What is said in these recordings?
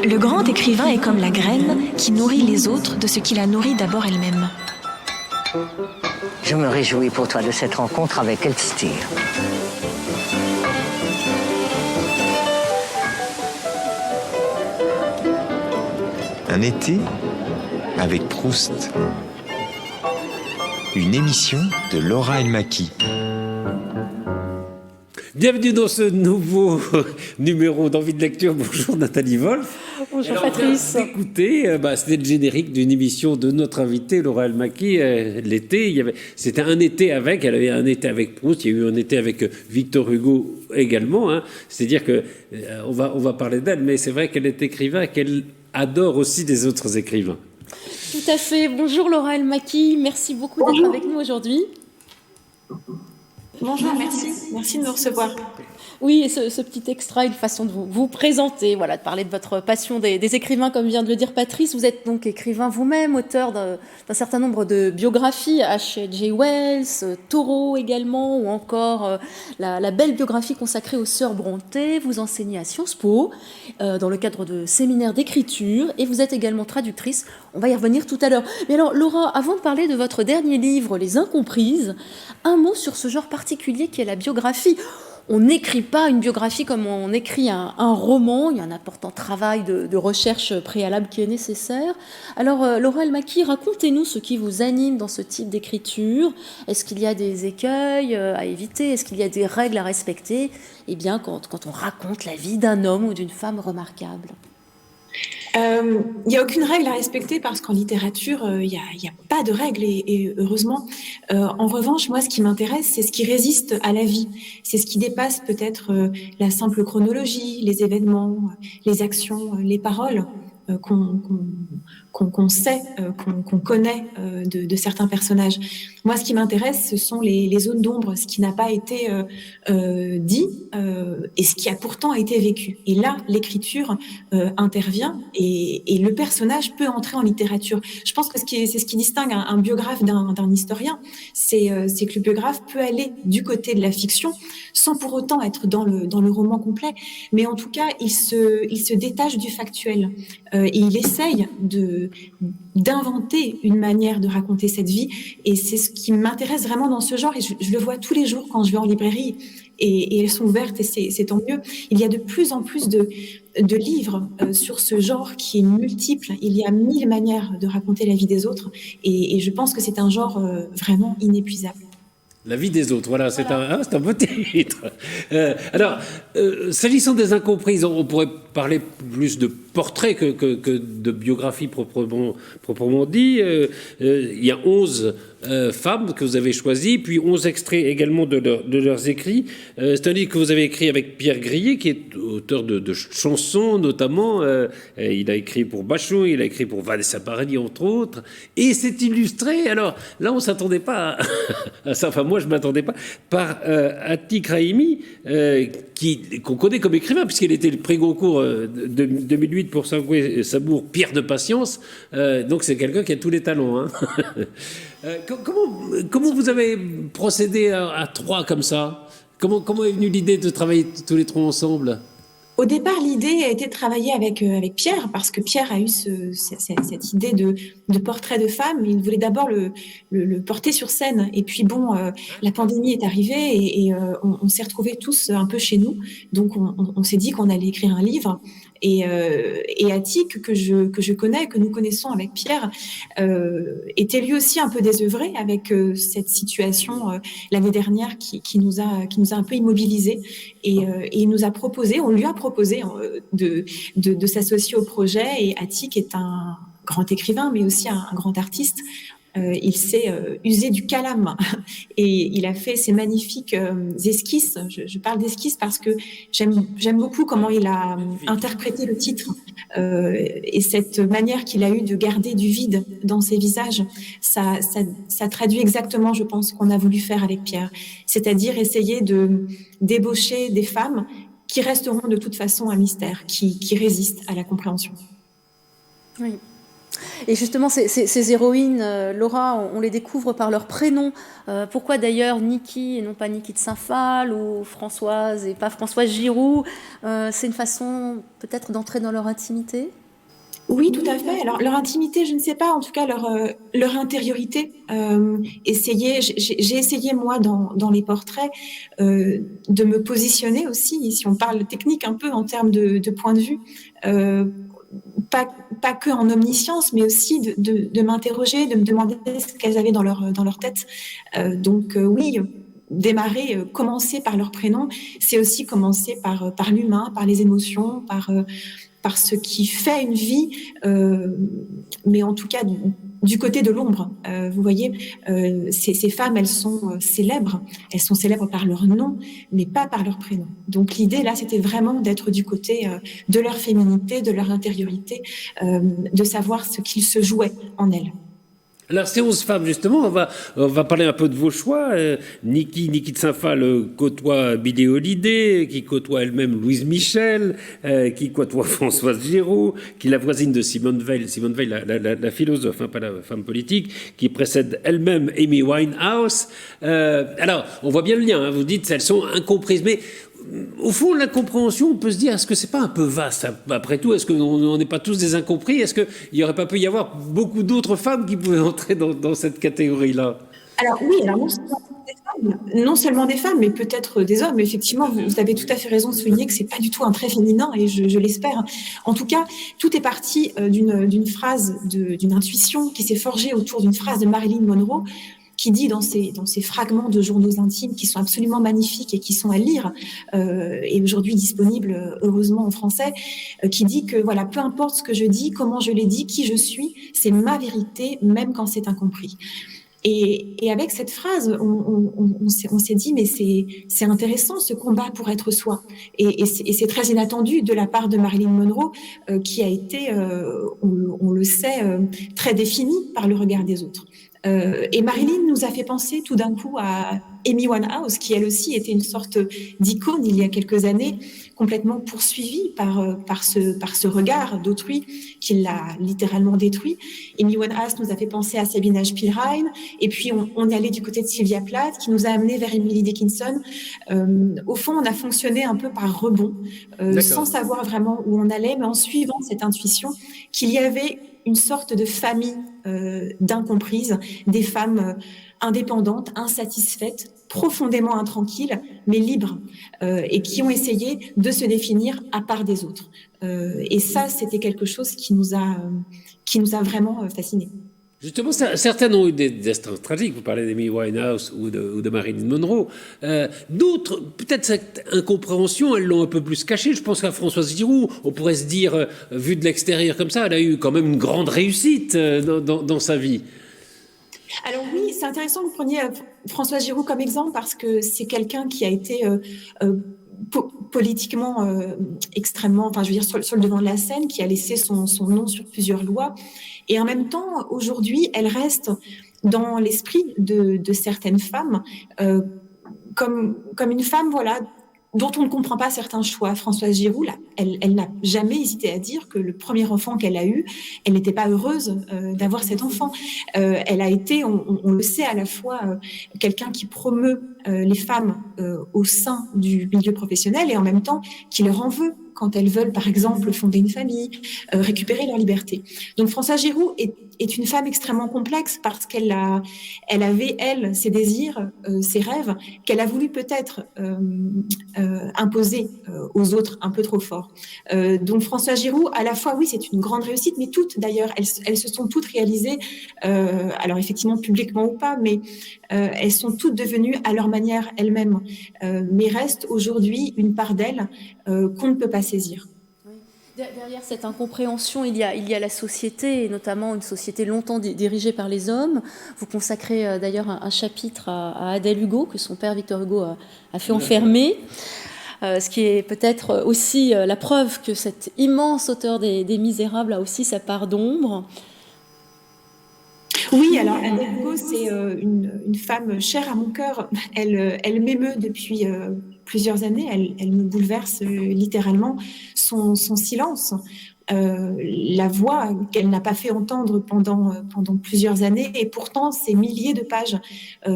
Le grand écrivain est comme la graine qui nourrit les autres de ce qui la nourrit d'abord elle-même. Je me réjouis pour toi de cette rencontre avec Elstir. Un été avec Proust. Une émission de Laura Elmaki. Bienvenue dans ce nouveau numéro d'Envie de lecture. Bonjour Nathalie Wolf. Bonjour Patrice. Écoutez, c'était le générique d'une émission de notre invitée Laura Elmaki. L'été, c'était un été avec, elle avait un été avec Proust, il y a eu un été avec Victor Hugo également. Hein. C'est-à-dire que on va parler d'elle, mais c'est vrai qu'elle est écrivain et qu'elle adore aussi des autres écrivains. Tout à fait. Bonjour Laura Elmaki, merci beaucoup d'être avec nous aujourd'hui. Bonjour, merci. Merci de me recevoir. Oui, et ce petit extra, une façon de vous présenter, voilà, de parler de votre passion des écrivains, comme vient de le dire Patrice. Vous êtes donc écrivain vous-même, auteur d'un certain nombre de biographies, H.G. Wells, Thoreau également, ou encore la belle biographie consacrée aux sœurs Brontë. Vous enseignez à Sciences Po, dans le cadre de séminaires d'écriture, et vous êtes également traductrice. On va y revenir tout à l'heure. Mais alors, Laura, avant de parler de votre dernier livre, Les Incomprises, un mot sur ce genre particulier qui est la biographie. On n'écrit pas une biographie comme on écrit un roman. Il y a un important travail de recherche préalable qui est nécessaire. Alors, Laura Elmaki, racontez-nous ce qui vous anime dans ce type d'écriture. Est-ce qu'il y a des écueils à éviter? Est-ce qu'il y a des règles à respecter? Eh bien, quand on raconte la vie d'un homme ou d'une femme remarquable. Il n'y a aucune règle à respecter parce qu'en littérature, il n'y a pas de règles et heureusement. En revanche, moi, ce qui m'intéresse, c'est ce qui résiste à la vie. C'est ce qui dépasse peut-être la simple chronologie, les événements, les actions, les paroles qu'on sait, qu'on connaît de certains personnages. Moi, ce qui m'intéresse, ce sont les zones d'ombre, ce qui n'a pas été dit et ce qui a pourtant été vécu. Et là, l'écriture intervient et le personnage peut entrer en littérature. Je pense que c'est ce qui distingue un biographe d'un historien, c'est que le biographe peut aller du côté de la fiction sans pour autant être dans le roman complet, mais en tout cas, il se détache du factuel. Et il essaye d'inventer une manière de raconter cette vie, et c'est ce qui m'intéresse vraiment dans ce genre, et je le vois tous les jours quand je vais en librairie, et elles sont ouvertes, et c'est tant mieux. Il y a de plus en plus de livres sur ce genre qui est multiple. Il y a 1000 manières de raconter la vie des autres, et je pense que c'est un genre vraiment inépuisable. La vie des autres, voilà, c'est un beau titre. Alors, s'agissant des Incomprises, on pourrait parler plus de portraits que de biographie proprement dit. Il y a 11 femmes que vous avez choisies, puis 11 extraits également de leurs écrits. C'est un livre que vous avez écrit avec Pierre Grillet, qui est auteur de chansons notamment. Il a écrit pour Bachung, il a écrit pour Vanessa Paradis, entre autres. Et c'est illustré, alors là on ne s'attendait pas à ça, enfin moi je ne m'attendais pas, par Atik Rahimi, qu'on connaît comme écrivain, puisqu'il était le prix Goncourt de 2008 pour Sangoué Sabour, Pierre de Patience. Donc c'est quelqu'un qui a tous les talents. Hein. Comment vous avez procédé à trois comme ça? Comment est venue l'idée de travailler tous les trois ensemble? Au départ, l'idée a été de travailler avec Pierre, parce que Pierre a eu cette idée de portrait de femme. Il voulait d'abord le porter sur scène. Et puis bon, la pandémie est arrivée et on s'est retrouvés tous un peu chez nous. Donc on s'est dit qu'on allait écrire un livre. Et Atik, que je connais, que nous connaissons avec Pierre, était lui aussi un peu désœuvré avec cette situation l'année dernière qui nous a un peu immobilisés. Et il nous a proposé, on lui a proposé de s'associer au projet. Et Atik est un grand écrivain, mais aussi un grand artiste. Il s'est usé du calame et il a fait ces magnifiques esquisses. Je parle d'esquisses parce que j'aime beaucoup comment il a interprété le titre et cette manière qu'il a eue de garder du vide dans ses visages. Ça traduit exactement, je pense, ce qu'on a voulu faire avec Pierre, c'est-à-dire essayer de débaucher des femmes qui resteront de toute façon un mystère, qui résistent à la compréhension. Oui. Et justement, ces héroïnes, Laura, on les découvre par leur prénom. Pourquoi d'ailleurs Niki et non pas Niki de Saint-Phal ou Françoise et pas Françoise Giroud? C'est une façon peut-être d'entrer dans leur intimité? Oui, tout à fait. Alors, leur intimité, je ne sais pas, en tout cas, leur intériorité. J'ai essayé, moi, dans les portraits, de me positionner aussi, si on parle technique un peu en termes de point de vue, pas que en omniscience, mais aussi de m'interroger, de me demander ce qu'elles avaient dans leur tête. Oui, démarrer, commencer par leur prénom, c'est aussi commencer par l'humain, par les émotions, par ce qui fait une vie, mais en tout cas du côté de l'ombre. Vous voyez, ces femmes, elles sont célèbres par leur nom, mais pas par leur prénom. Donc l'idée là, c'était vraiment d'être du côté de leur féminité, de leur intériorité, de savoir ce qu'il se jouait en elles. Alors, ces 11 femmes, justement, on va parler un peu de vos choix. Niki de Saint-Phal côtoie Billie Holiday, qui côtoie elle-même Louise Michel, qui côtoie Françoise Giroud, qui est la voisine de Simone Veil, la philosophe, pas la femme politique, qui précède elle-même Amy Winehouse. Alors, on voit bien le lien, vous dites, elles sont incomprises, mais au fond, la compréhension, on peut se dire, est-ce que c'est pas un peu vaste après tout? Est-ce qu'on n'est pas tous des incompris? Est-ce qu'il n'y aurait pas pu y avoir beaucoup d'autres femmes qui pouvaient entrer dans cette catégorie-là? Alors oui, non seulement des femmes, mais peut-être des hommes. Effectivement, vous avez tout à fait raison de souligner que c'est pas du tout un trait féminin, et je l'espère. En tout cas, tout est parti d'une phrase, d'une intuition qui s'est forgée autour d'une phrase de Marilyn Monroe, qui dit dans ces fragments de journaux intimes qui sont absolument magnifiques et qui sont à lire, et aujourd'hui disponibles heureusement en français, qui dit que voilà, peu importe ce que je dis, comment je l'ai dit, qui je suis, c'est ma vérité, même quand c'est incompris. Et avec cette phrase, on s'est dit, mais c'est intéressant ce combat pour être soi. Et c'est très inattendu de la part de Marilyn Monroe, qui a été, on le sait, très définie par le regard des autres. Et Marilyn nous a fait penser tout d'un coup à Amy Winehouse, qui elle aussi était une sorte d'icône il y a quelques années, complètement poursuivie par ce regard d'autrui qui l'a littéralement détruit. Amy Winehouse nous a fait penser à Sabina Spielrein, et puis on est allé du côté de Sylvia Plath, qui nous a amené vers Emily Dickinson. Au fond, on a fonctionné un peu par rebond, sans savoir vraiment où on allait, mais en suivant cette intuition qu'il y avait une sorte de famille d'incomprises, des femmes indépendantes, insatisfaites, profondément intranquilles, mais libres, et qui ont essayé de se définir à part des autres. Et ça, c'était quelque chose qui nous a vraiment fascinés. Justement, certaines ont eu des destins tragiques. Vous parlez d'Amy Winehouse ou de Marilyn Monroe. D'autres, peut-être cette incompréhension, elles l'ont un peu plus cachée. Je pense qu'à Françoise Giroud, on pourrait se dire, vue de l'extérieur comme ça, elle a eu quand même une grande réussite dans sa vie. Alors oui, c'est intéressant que vous preniez Françoise Giroud comme exemple, parce que c'est quelqu'un qui a été politiquement extrêmement, enfin je veux dire sur le devant de la scène, qui a laissé son nom sur plusieurs lois. Et en même temps, aujourd'hui, elle reste dans l'esprit de certaines femmes comme une femme, voilà, dont on ne comprend pas certains choix. Françoise Giroud, là, elle n'a jamais hésité à dire que le premier enfant qu'elle a eu, elle n'était pas heureuse d'avoir cet enfant. Elle a été, on le sait, à la fois quelqu'un qui promeut les femmes au sein du milieu professionnel, et en même temps qui leur en veut quand elles veulent, par exemple, fonder une famille, récupérer leur liberté. Donc Françoise Giroud est une femme extrêmement complexe, parce qu'elle avait, elle, ses désirs, ses rêves, qu'elle a voulu peut-être imposer aux autres un peu trop fort. Donc Françoise Giroud, à la fois, oui, c'est une grande réussite, mais toutes, d'ailleurs, elles se sont toutes réalisées, alors effectivement publiquement ou pas, mais elles sont toutes devenues à leur manière elles-mêmes. Mais reste aujourd'hui une part d'elles qu'on ne peut pas saisir. Derrière cette incompréhension, il y a la société, et notamment une société longtemps dirigée par les hommes. Vous consacrez d'ailleurs un chapitre à Adèle Hugo, que son père Victor Hugo a fait enfermer. Ce qui est peut-être aussi la preuve que cet immense auteur des Misérables a aussi sa part d'ombre. Oui, alors Adèle Hugo, c'est une femme chère à mon cœur. Elle m'émeut depuis plusieurs années. Elle me bouleverse littéralement. Son silence, la voix qu'elle n'a pas fait entendre pendant plusieurs années. Et pourtant, ces milliers de pages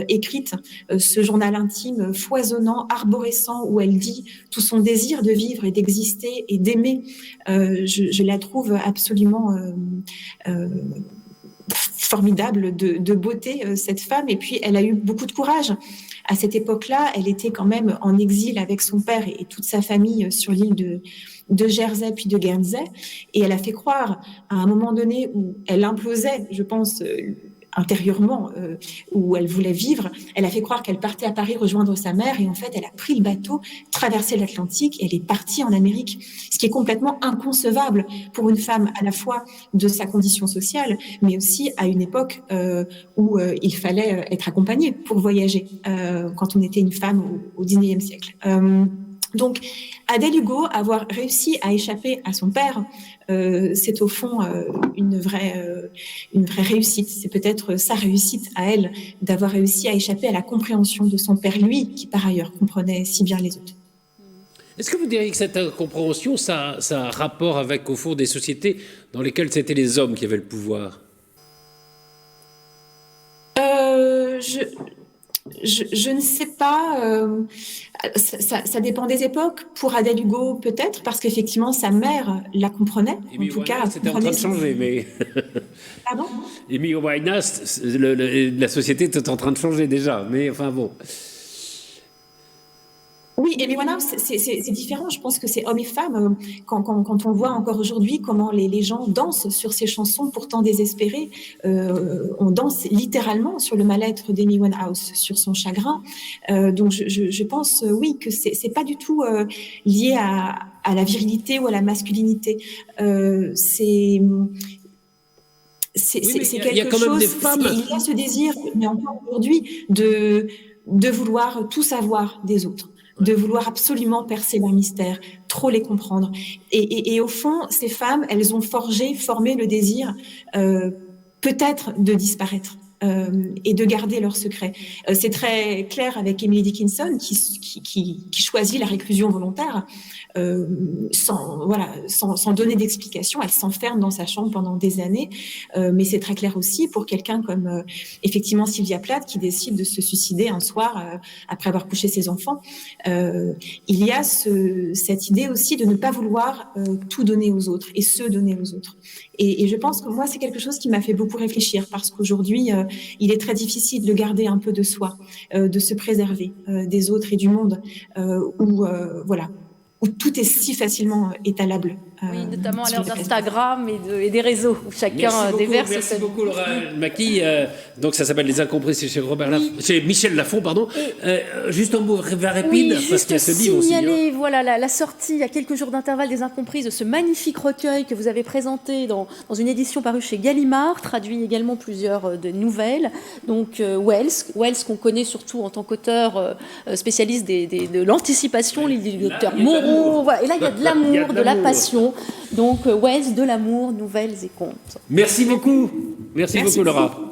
écrites, ce journal intime foisonnant, arborescent, où elle dit tout son désir de vivre et d'exister et d'aimer, je la trouve absolument formidable de beauté, cette femme. Et puis, elle a eu beaucoup de courage. À cette époque-là, elle était quand même en exil avec son père et toute sa famille sur l'île de Jersey puis de Guernsey. Et elle a fait croire, à un moment donné où elle implosait, je pense, intérieurement, où elle voulait vivre, elle a fait croire qu'elle partait à Paris rejoindre sa mère. Et en fait, elle a pris le bateau, traversé l'Atlantique et elle est partie en Amérique. Ce qui est complètement inconcevable pour une femme à la fois de sa condition sociale, mais aussi à une époque où il fallait être accompagnée pour voyager, quand on était une femme au XIXe siècle. Donc, Adèle Hugo, avoir réussi à échapper à son père, c'est au fond une vraie réussite. C'est peut-être sa réussite à elle d'avoir réussi à échapper à la compréhension de son père, lui, qui par ailleurs comprenait si bien les autres. Est-ce que vous diriez que cette incompréhension, ça a un rapport avec, au fond, des sociétés dans lesquelles c'était les hommes qui avaient le pouvoir ? Je ne sais pas, ça dépend des époques. Pour Adèle Hugo, peut-être, parce qu'effectivement, sa mère la comprenait. En tout cas, c'était en train de changer, mais... Pardon ? Amy Winehouse, la société était en train de changer déjà, mais enfin bon... Oui, Amy Winehouse, c'est différent. Je pense que c'est hommes et femmes. Quand on voit encore aujourd'hui comment les gens dansent sur ces chansons pourtant désespérées, on danse littéralement sur le mal-être d'Amy Winehouse, sur son chagrin. Donc je pense, oui, que c'est pas du tout lié à la virilité ou à la masculinité. C'est quelque chose. Il y a ce désir, mais encore aujourd'hui, de vouloir tout savoir des autres, de vouloir absolument percer leur mystère, trop les comprendre. Et au fond, ces femmes, elles ont formé le désir peut-être de disparaître et de garder leur secret. C'est très clair avec Emily Dickinson qui choisit la réclusion volontaire sans donner d'explication. Elle s'enferme dans sa chambre pendant des années, mais c'est très clair aussi pour quelqu'un comme effectivement Sylvia Plath qui décide de se suicider un soir après avoir couché ses enfants. Il y a cette idée aussi de ne pas vouloir tout donner aux autres et se donner aux autres. Et je pense que moi, c'est quelque chose qui m'a fait beaucoup réfléchir parce qu'aujourd'hui, il est très difficile de garder un peu de soi, de se préserver des autres et du monde où tout est si facilement étalable. Oui, notamment à l'heure d'Instagram et des réseaux où chacun déverse. Merci beaucoup, Laura Maki. Donc ça s'appelle Les Incomprises chez Michel Lafon, pardon. Juste un mot rapide, parce qu'il y a ce livre aussi. Signaler, voilà, la sortie, il y a quelques jours d'intervalle, des Incomprises, de ce magnifique recueil que vous avez présenté dans une édition parue chez Gallimard, traduit également plusieurs de nouvelles. Donc Wells qu'on connaît surtout en tant qu'auteur spécialiste de l'anticipation, l'île du docteur Moreau. Voilà. Et là, il y a de l'amour, de la passion. Donc Wells, de l'amour, nouvelles et contes. Merci beaucoup. Merci beaucoup, Laura.